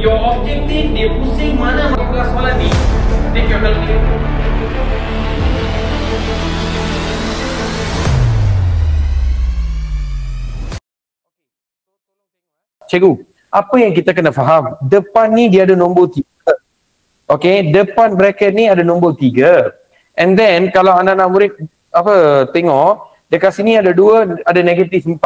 your objective, dia pusing mana masuk kelas soalan ni. Take your calculator. Cikgu, apa yang kita kena faham? Depan ni dia ada nombor 3. Okay, depan bracket ni ada nombor 3. And then kalau anak-anak murid tengok, dekat sini ada 2, ada negatif 4.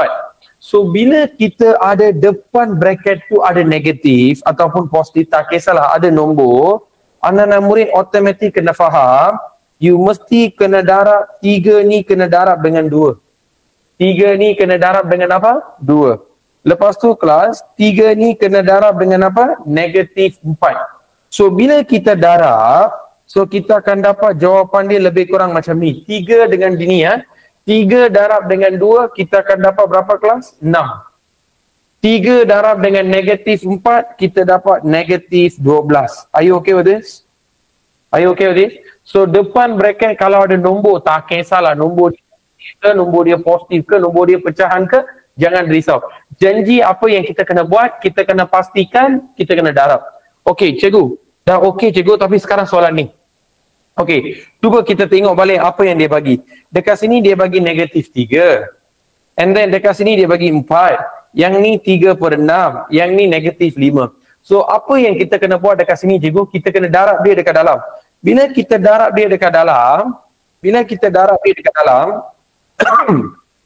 So bila kita ada depan bracket tu ada negatif ataupun positif, tak kisahlah ada nombor, anak-anak murid automatik kena faham, you mesti kena darab 3 ni kena darab dengan 2. 3 ni kena darab dengan apa? 2. Lepas tu kelas, 3 ni kena darab dengan apa? Negatif 4. So bila kita darab, so kita akan dapat jawapan dia lebih kurang macam ni. 3 dengan ini 3 darab dengan 2, kita akan dapat berapa kelas? 6. 3 darab dengan negatif 4, kita dapat negatif 12. Are you okay with this? Are you okay with this? So depan bracket kalau ada nombor, tak kisahlah nombor dia ke, nombor dia positif ke, nombor dia pecahan ke, jangan risau. Janji apa yang kita kena buat, kita kena pastikan, kita kena darab. Okey cikgu, dah okey cikgu, tapi sekarang soalan ni. Okey, cuba kita tengok balik apa yang dia bagi. Dekat sini dia bagi negatif 3. And then dekat sini dia bagi 4. Yang ni 3/6. Yang ni negatif 5. So apa yang kita kena buat dekat sini cikgu, kita kena darab dia dekat dalam. Bila kita darab dia dekat dalam,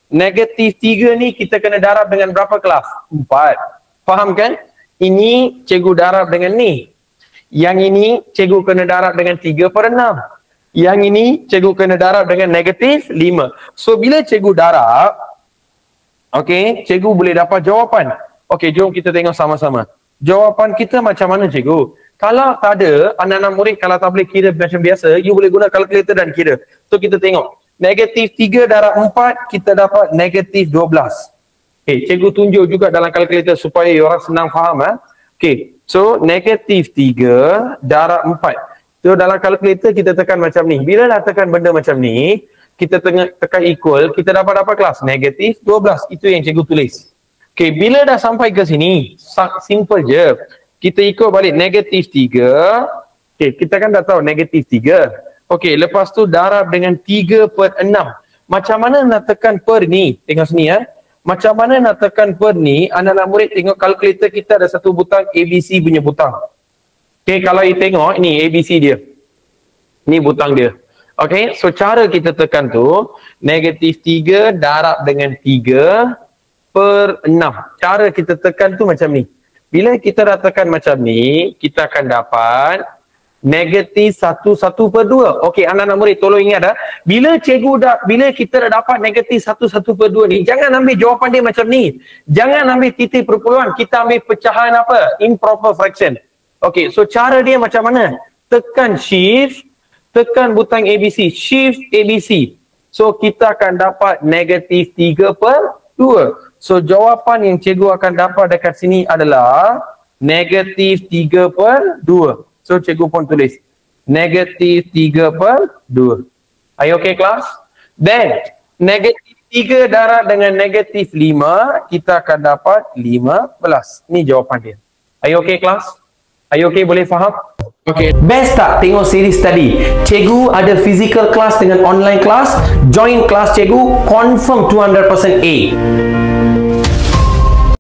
negatif 3 ni kita kena darab dengan berapa kelas? 4. Faham kan? Ini cikgu darab dengan ni. Yang ini cikgu kena darab dengan 3/6. Yang ini cikgu kena darab dengan negatif 5. So bila cikgu darab, okey, cikgu boleh dapat jawapan. Okey, jom kita tengok sama-sama. Jawapan kita macam mana cikgu? Kalau tak ada, anak-anak murid kalau tak boleh kira macam biasa, you boleh guna kalkulator dan kira. So kita tengok. Negatif 3 darab 4, kita dapat negatif 12. Okay, cikgu tunjuk juga dalam kalkulator supaya orang senang faham. Okay, so negatif 3 darab 4. So dalam kalkulator kita tekan macam ni. Bila dah tekan benda macam ni, kita tekan equal, kita dapat apa kelas? Negatif 12. Itu yang cikgu tulis. Okay, bila dah sampai ke sini, simple je. Kita ikut balik negatif 3. Okay, kita kan dah tahu negatif 3. Okey, lepas tu darab dengan 3/6. Macam mana nak tekan per ni? Tengok sini Macam mana nak tekan per ni? Anak-anak murid tengok kalkulator kita ada satu butang ABC punya butang. Okey, kalau you tengok ni ABC dia. Ni butang dia. Okey, so cara kita tekan tu negatif 3 darab dengan 3/6. Cara kita tekan tu macam ni. Bila kita dah tekan macam ni, kita akan dapat negatif 1/2. Okey, anak-anak murid tolong ingat bila kita dah dapat negatif 1/2 ni, jangan ambil jawapan dia macam ni. Jangan ambil titik perpuluhan, kita ambil pecahan apa? Improper fraction. Okey, so cara dia macam mana? Tekan shift, tekan butang ABC, shift ABC. So kita akan dapat negatif 3/2. So jawapan yang cikgu akan dapat dekat sini adalah negatif 3/2. So cikgu pun tulis negatif 3/2. Are you okay kelas? Then negatif 3 darab dengan negatif 5, kita akan dapat 15. Ni jawapan dia. Are you okay kelas? Are you okay, boleh faham? Okay. Best tak tengok series tadi? Cikgu ada physical class dengan online class. Join kelas cikgu, confirm 200% A.